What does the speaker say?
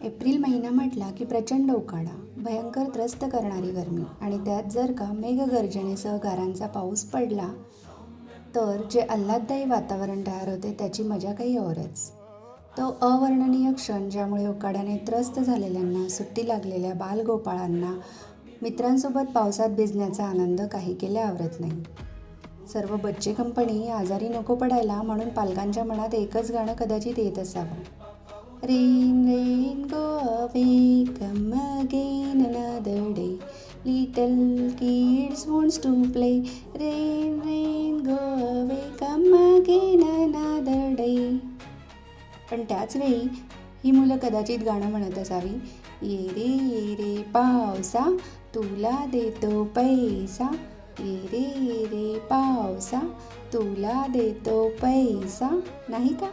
April महिना म्हटला की प्रचंड उकाडा, भयंकर त्रस्त करणारी गरमी आणि त्यात जर का मेघगर्जनेसह गारांचा पाऊस पडला तर जे आल्हाददायी वातावरण तयार होते त्याची मजा काही औरच. तो अवर्णनीय क्षण ज्यामुळे उकाड्याने त्रस्त झालेल्यांना, सुट्टी लागलेल्या बालगोपाळांना मित्रांसोबत पावसात भिजण्याचा आनंद काही केल्या आवरत नाही. सर्व बच्चे कंपनी आजारी नको पडायला म्हणून पालकांच्या मनात एकच गाणं कदाचित येत असावं. Rain rain go away come again another day little kids wants to play rain rain go away come again another day. पण त्याच वेळी ही मुलं कदाचित गाणं म्हणत असावी, ये रे पावसा तुला देतो पैसा, ये रे पावसा तुला देतो पैसा, नाही का?